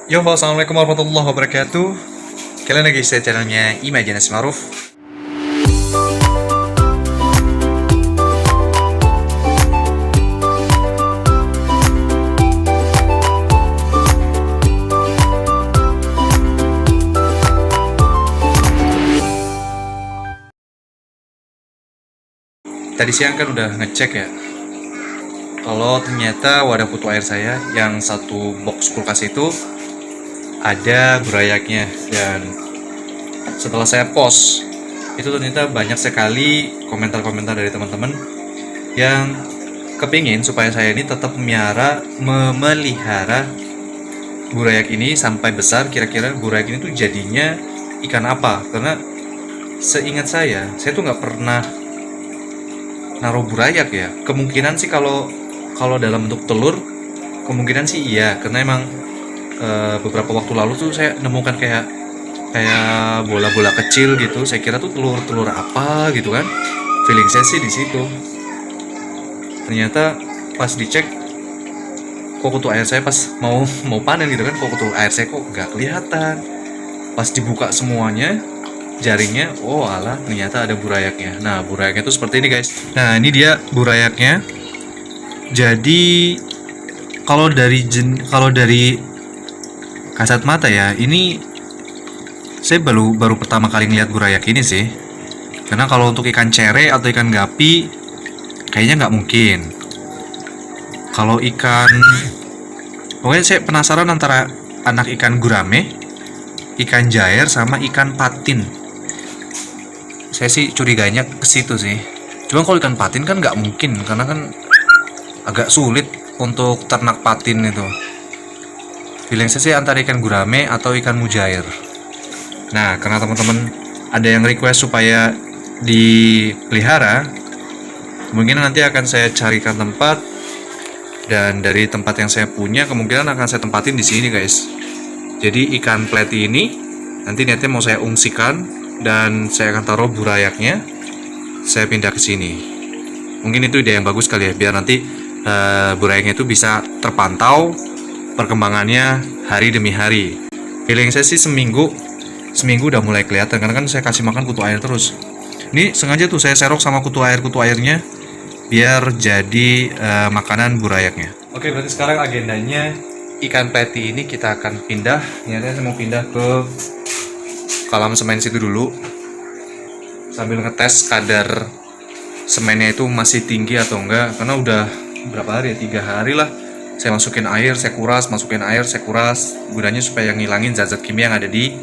Yo, assalamualaikum warahmatullahi wabarakatuh. Kalian lagi di channelnya Imajinasi Maruf. Tadi siang kan udah ngecek ya, kalau ternyata wadah kutu air saya yang satu box kulkas itu ada burayaknya. Dan setelah saya post itu ternyata banyak sekali komentar-komentar dari teman-teman yang kepingin supaya saya ini tetap memelihara burayak ini sampai besar. Kira-kira burayak ini tuh jadinya ikan apa, karena seingat saya tuh nggak pernah naruh burayak ya. Kemungkinan sih kalau dalam bentuk telur, kemungkinan sih iya, karena emang beberapa waktu lalu tuh saya nemukan kayak bola-bola kecil gitu. Saya kira tuh telur apa gitu kan. Feeling saya sih di situ. Ternyata pas dicek, kok kutu air saya pas mau panen gitu kan, kok kutu air saya kok nggak kelihatan. Pas dibuka semuanya jaringnya, oh alah, ternyata ada burayaknya. Nah, burayaknya tuh seperti ini guys. Nah, ini dia burayaknya. Jadi kalau dari kasat mata ya, ini saya baru pertama kali ngeliat burayak ini sih. Karena kalau untuk ikan cere atau ikan gapi kayaknya nggak mungkin. Kalau pokoknya saya penasaran antara anak ikan gurame, ikan jair, sama ikan patin. Saya sih curiganya ke situ sih. Cuma kalau ikan patin kan nggak mungkin, karena kan agak sulit untuk ternak patin itu. Feeling saya sih antara ikan gurame atau ikan mujair. Nah, karena teman-teman ada yang request supaya dipelihara, mungkin nanti akan saya carikan tempat, dan dari tempat yang saya punya kemungkinan akan saya tempatin di sini guys. Jadi ikan pleti ini nanti niatnya mau saya ungsikan, dan saya akan taruh burayaknya, saya pindah ke sini. Mungkin itu ide yang bagus kali ya, biar nanti burayaknya itu bisa terpantau perkembangannya hari demi hari. Feeling saya sih seminggu udah mulai kelihatan, karena kan saya kasih makan kutu air terus. Ini sengaja tuh saya serok sama kutu airnya biar jadi makanan burayaknya. Oke, berarti sekarang agendanya ikan pleti ini kita akan pindah. Niatnya saya mau pindah ke kolam semen situ dulu, sambil ngetes kadar semennya itu masih tinggi atau enggak. Karena udah berapa hari ya, 3 hari lah saya masukin air, saya kuras, gunanya supaya ngilangin zat-zat kimia yang ada di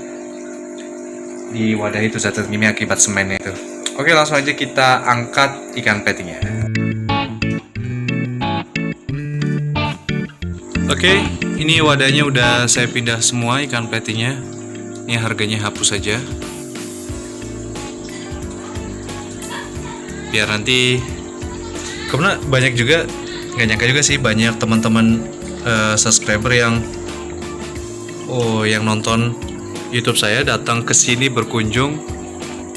wadah itu, zat-zat kimia akibat semennya itu. Oke, langsung aja kita angkat ikan petinya. Oke, ini wadahnya udah saya pindah semua ikan petinya. Ini harganya hapus saja, biar nanti, karena banyak juga, nggak nyangka juga sih, banyak teman-teman subscriber yang nonton YouTube saya datang ke sini berkunjung,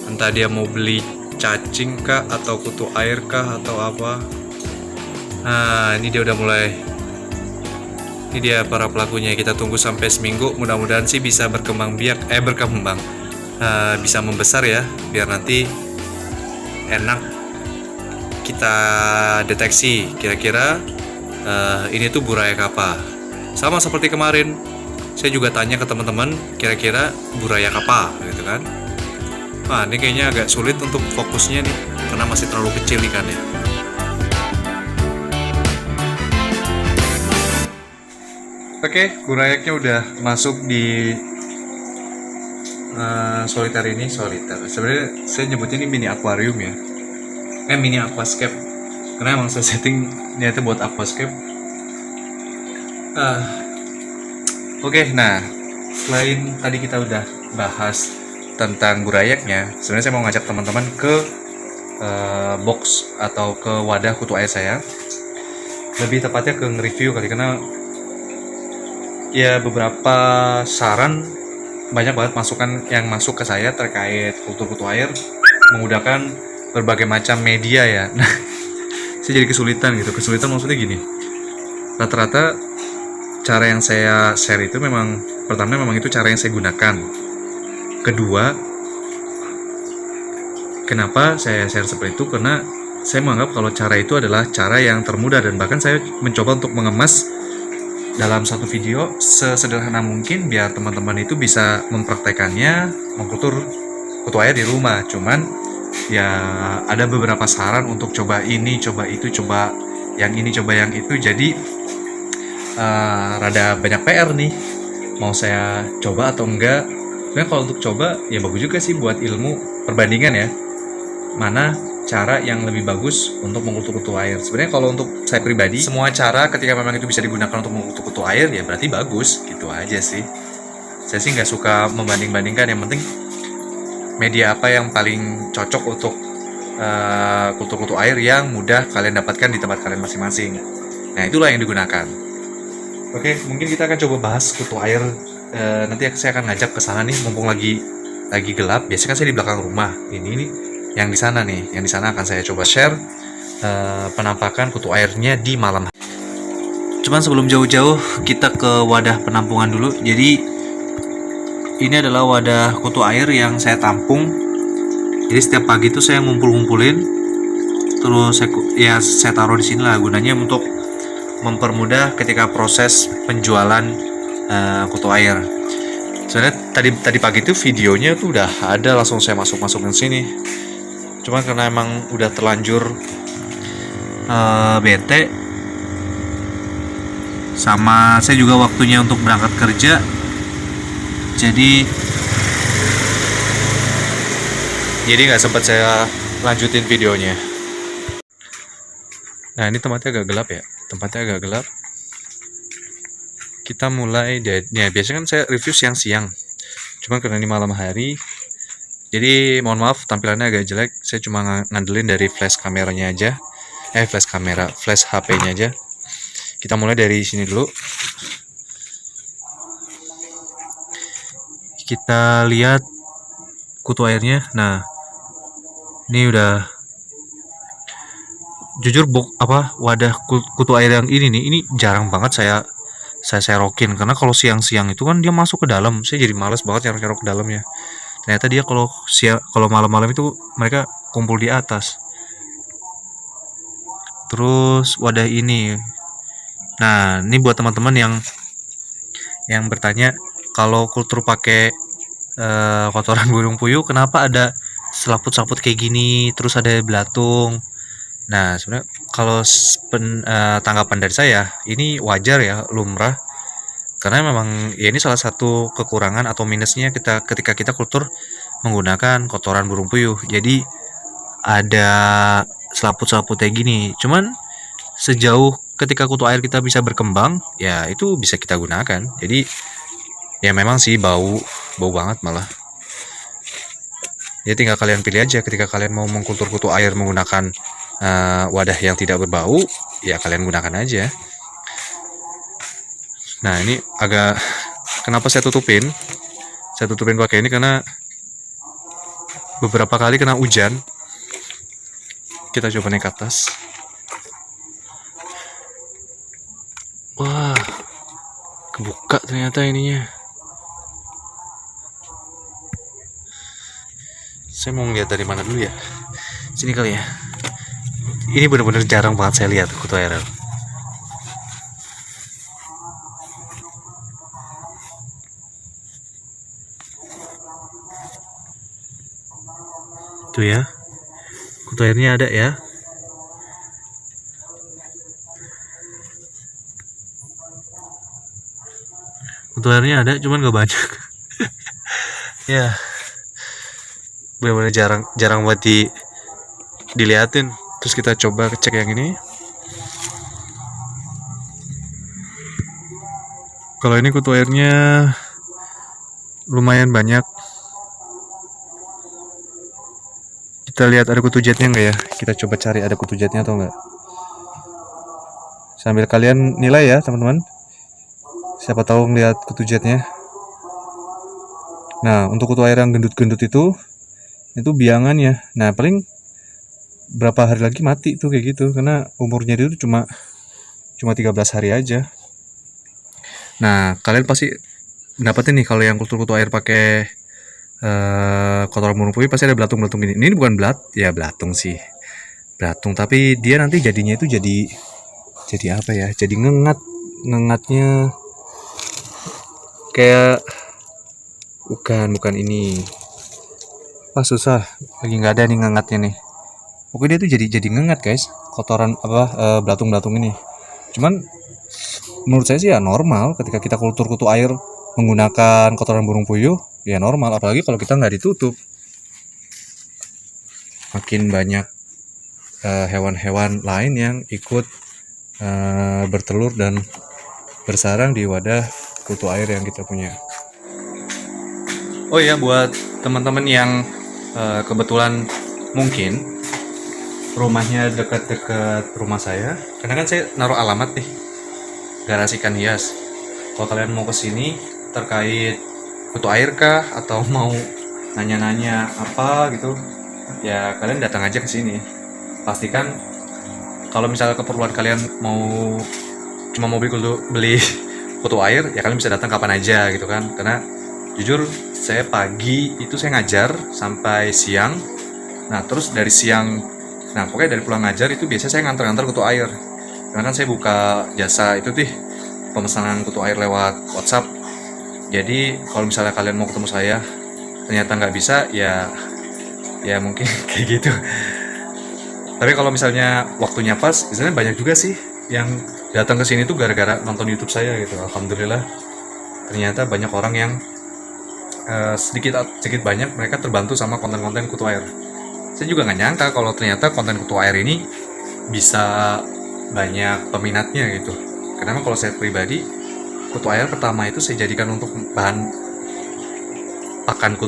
entah dia mau beli cacing kah atau kutu air kah atau apa. Nah, ini dia udah mulai. Ini dia para pelakunya. Kita tunggu sampai seminggu, mudah-mudahan sih bisa bisa membesar ya, biar nanti enak kita deteksi kira-kira ini tuh burayak apa. Sama seperti kemarin, saya juga tanya ke teman-teman kira-kira burayak apa gitu kan. Nah, ini kayaknya agak sulit untuk fokusnya nih, karena masih terlalu kecil ikannya. Oke, burayaknya udah masuk di soliter ini. Sebenarnya saya nyebutnya ini mini akuarium ya. Mini aquascape. Karena emang saya setting niatnya buat aquascape. Oke, nah selain tadi kita udah bahas tentang burayaknya, sebenarnya saya mau ngajak teman-teman ke box atau ke wadah kutu air saya. Lebih tepatnya ke nge-review kali, karena ya beberapa saran, banyak banget masukan yang masuk ke saya terkait kultur kutu air menggunakan berbagai macam media ya. Nah, saya jadi kesulitan maksudnya gini. Rata-rata cara yang saya share itu memang Pertama, memang itu cara yang saya gunakan. Kedua, kenapa saya share seperti itu? Karena saya menganggap kalau cara itu adalah cara yang termudah, dan bahkan saya mencoba untuk mengemas dalam satu video sesederhana mungkin biar teman-teman itu bisa mempraktekannya mengkultur kutu air di rumah. Cuman ya ada beberapa saran untuk coba ini, coba itu, coba yang ini, coba yang itu. Jadi rada banyak PR nih, mau saya coba atau enggak. Sebenarnya kalau untuk coba ya bagus juga sih buat ilmu perbandingan ya, mana cara yang lebih bagus untuk mengkultur kutu air. Sebenarnya kalau untuk saya pribadi, semua cara ketika memang itu bisa digunakan untuk mengkultur kutu air ya berarti bagus, gitu aja sih. Saya sih nggak suka membanding-bandingkan, yang penting media apa yang paling cocok untuk kultur kutu air yang mudah kalian dapatkan di tempat kalian masing-masing. Nah, itulah yang digunakan. Oke, mungkin kita akan coba bahas kutu air. Nanti saya akan ngajak ke sana nih, mumpung lagi gelap. Biasanya kan saya di belakang rumah. Ini yang di sana nih, yang di sana akan saya coba share penampakan kutu airnya di malam. Cuman sebelum jauh-jauh, kita ke wadah penampungan dulu. Jadi ini adalah wadah kutu air yang saya tampung. Jadi setiap pagi itu saya ngumpul-ngumpulin, terus saya taruh di sini lah, gunanya untuk mempermudah ketika proses penjualan kutu air. Soalnya tadi pagi itu videonya tuh udah ada, langsung saya masukin sini. Cuma karena emang udah terlanjur bete, sama saya juga waktunya untuk berangkat kerja, jadi nggak sempat saya lanjutin videonya. Nah, ini tempatnya agak gelap. Kita mulai dari, ya biasanya kan saya review siang-siang, cuma karena ini malam hari, jadi mohon maaf tampilannya agak jelek. Saya cuma ngandelin dari flash kameranya aja, flash HP-nya aja. Kita mulai dari sini dulu. Kita lihat kutu airnya. Nah, ini udah, jujur wadah kutu air yang ini jarang banget saya serokin, karena kalau siang-siang itu kan dia masuk ke dalam, saya jadi males banget nyerok ke dalamnya. Ternyata dia kalau malam-malam itu mereka kumpul di atas. Terus wadah ini. Nah, ini buat teman-teman yang bertanya, kalau kultur pakai kotoran burung puyuh kenapa ada selaput-selaput kayak gini, terus ada belatung. Nah, sebenarnya kalau tanggapan dari saya, ini wajar ya, lumrah. Karena memang ya ini salah satu kekurangan atau minusnya ketika kita kultur menggunakan kotoran burung puyuh. Jadi ada selaput-selaput kayak gini. Cuman sejauh ketika kutu air kita bisa berkembang, ya itu bisa kita gunakan. Jadi ya memang sih bau banget malah. Ya tinggal kalian pilih aja, ketika kalian mau mengkultur kutu air menggunakan wadah yang tidak berbau, ya kalian gunakan aja. Nah, ini agak, kenapa saya tutupin pakai ini, karena beberapa kali kena hujan. Kita coba naik ke atas. Wah, kebuka ternyata ininya. Saya mau lihat dari mana dulu ya? Sini kali ya. Ini benar-benar jarang banget saya lihat kutu air. Tuh ya, kutu airnya ada ya. Kutu airnya ada, cuman gak banyak. Ya, benar-benar jarang buat diliatin. Terus kita coba cek yang ini. Kalau ini kutu airnya lumayan banyak. Kita lihat ada kutu jetnya enggak ya? Kita coba cari ada kutu jetnya atau enggak. Sambil kalian nilai ya, teman-teman. Siapa tahu ngeliat kutu jetnya. Nah, untuk kutu air yang gendut-gendut itu biangan ya. Nah, paling berapa hari lagi mati tuh kayak gitu, karena umurnya itu cuma 13 hari aja. Nah, kalian pasti dapetin nih kalau yang kultur kutu air pakai kotoran burung puyuh pasti ada belatung-belatung ini. Ini bukan belatung sih. Belatung, tapi dia nanti jadinya itu jadi apa ya? Jadi ngengatnya kayak bukan ini. Wah susah, lagi nggak ada nih ngengatnya nih. Pokoknya dia tuh jadi ngengat guys, kotoran belatung-belatung ini. Cuman menurut saya sih ya normal ketika kita kultur kutu air menggunakan kotoran burung puyuh, ya normal. Apalagi kalau kita nggak ditutup. Makin banyak hewan-hewan lain yang ikut bertelur dan bersarang di wadah kutu air yang kita punya. Oh iya, buat teman-teman yang kebetulan mungkin rumahnya dekat-dekat rumah saya, karena kan saya naruh alamat nih, garasi ikan hias. Kalau kalian mau kesini terkait kutu air kah, atau mau nanya-nanya apa gitu, ya kalian datang aja ke sini. Pastikan kalau misalnya keperluan kalian cuma mau beli kutu air, ya kalian bisa datang kapan aja gitu kan. Karena jujur saya pagi itu saya ngajar sampai siang. Nah terus dari siang, nah pokoknya dari pulang ngajar itu biasanya saya ngantar kutu air. Karena kan saya buka jasa itu pemesanan kutu air lewat WhatsApp. Jadi kalau misalnya kalian mau ketemu saya ternyata nggak bisa, ya mungkin kayak gitu. Tapi kalau misalnya waktunya pas, biasanya banyak juga sih yang datang ke sini tuh gara-gara nonton YouTube saya gitu. Alhamdulillah ternyata banyak orang yang sedikit banyak mereka terbantu sama konten-konten kutu air. Saya juga nggak nyangka kalau ternyata konten kutu air ini bisa banyak peminatnya gitu. Karena kalau saya pribadi, kutu air pertama itu saya jadikan untuk bahan pakan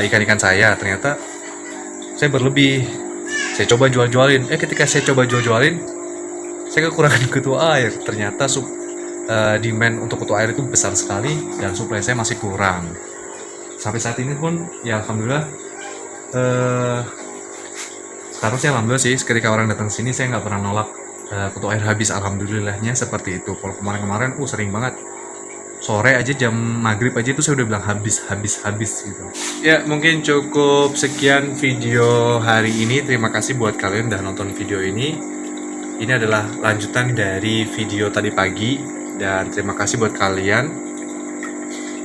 ikan-ikan saya. Ternyata saya berlebih. Saya coba jual-jualin. Ketika saya coba jual-jualin, saya kekurangan kutu air. Ternyata demand untuk kutu air itu besar sekali dan suplai saya masih kurang. Sampai saat ini pun ya alhamdulillah sekarang sih alhamdulillah sih ketika orang datang sini saya nggak pernah nolak kutu air habis, alhamdulillahnya seperti itu. Kalau kemarin-kemarin sering banget, sore aja jam maghrib aja itu saya udah bilang habis gitu. Ya mungkin cukup sekian video hari ini. Terima kasih buat kalian udah nonton video ini. Ini adalah lanjutan dari video tadi pagi, dan terima kasih buat kalian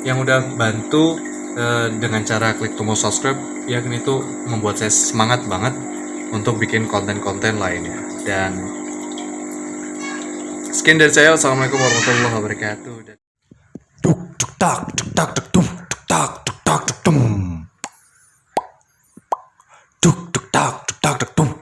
yang udah bantu dengan cara klik tombol subscribe. Yang itu membuat saya semangat banget untuk bikin konten-konten lainnya. Dan sekian dari saya. Assalamualaikum warahmatullahi wabarakatuh. Tuk tuk tak tuk tak tuk tum tuk tak tuk tak tuk tum tuk tuk tak tuk tak tuk tum